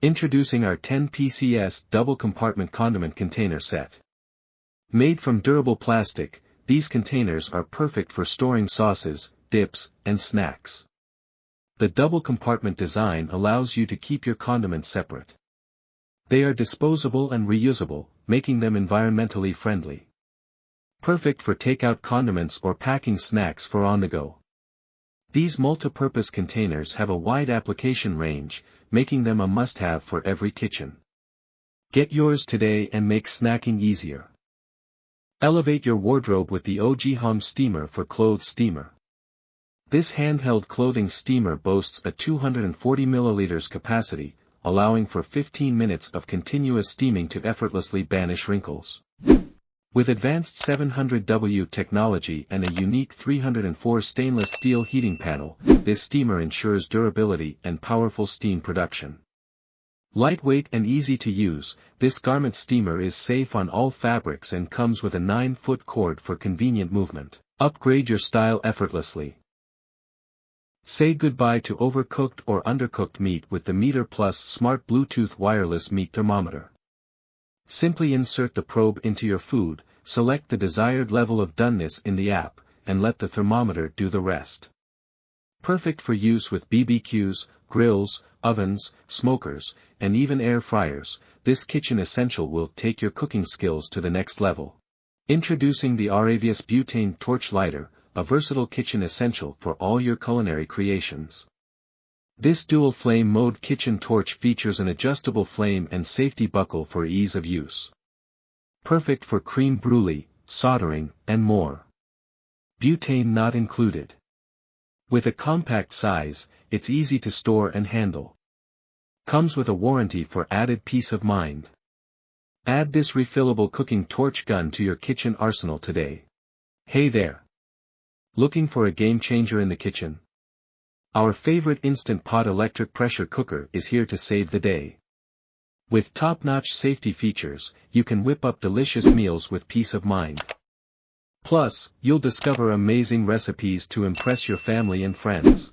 Introducing our 10 PCS double compartment condiment container set. Made from durable plastic, these containers are perfect for storing sauces, dips, and snacks. The double compartment design allows you to keep your condiments separate. They are disposable and reusable, making them environmentally friendly. Perfect for takeout condiments or packing snacks for on the go. These multi-purpose containers have a wide application range, making them a must-have for every kitchen. Get yours today and make snacking easier. Elevate your wardrobe with the OG Hum Steamer for Clothes Steamer. This handheld clothing steamer boasts a 240 milliliters capacity, allowing for 15 minutes of continuous steaming to effortlessly banish wrinkles. With advanced 700W technology and a unique 304 stainless steel heating panel, this steamer ensures durability and powerful steam production. Lightweight and easy to use, this garment steamer is safe on all fabrics and comes with a 9-foot cord for convenient movement. Upgrade your style effortlessly. Say goodbye to overcooked or undercooked meat with the Meter Plus Smart Bluetooth Wireless Meat Thermometer. Simply insert the probe into your food, select the desired level of doneness in the app, and let the thermometer do the rest. Perfect for use with BBQs, grills, ovens, smokers, and even air fryers, this kitchen essential will take your cooking skills to the next level. Introducing the Aravius Butane Torch Lighter, a versatile kitchen essential for all your culinary creations. This dual-flame mode kitchen torch features an adjustable flame and safety buckle for ease of use. Perfect for crème brûlée, soldering, and more. Butane not included. With a compact size, it's easy to store and handle. Comes with a warranty for added peace of mind. Add this refillable cooking torch gun to your kitchen arsenal today. Hey there! Looking for a game changer in the kitchen? Our favorite Instant Pot electric pressure cooker is here to save the day. With top-notch safety features, you can whip up delicious meals with peace of mind. Plus, you'll discover amazing recipes to impress your family and friends.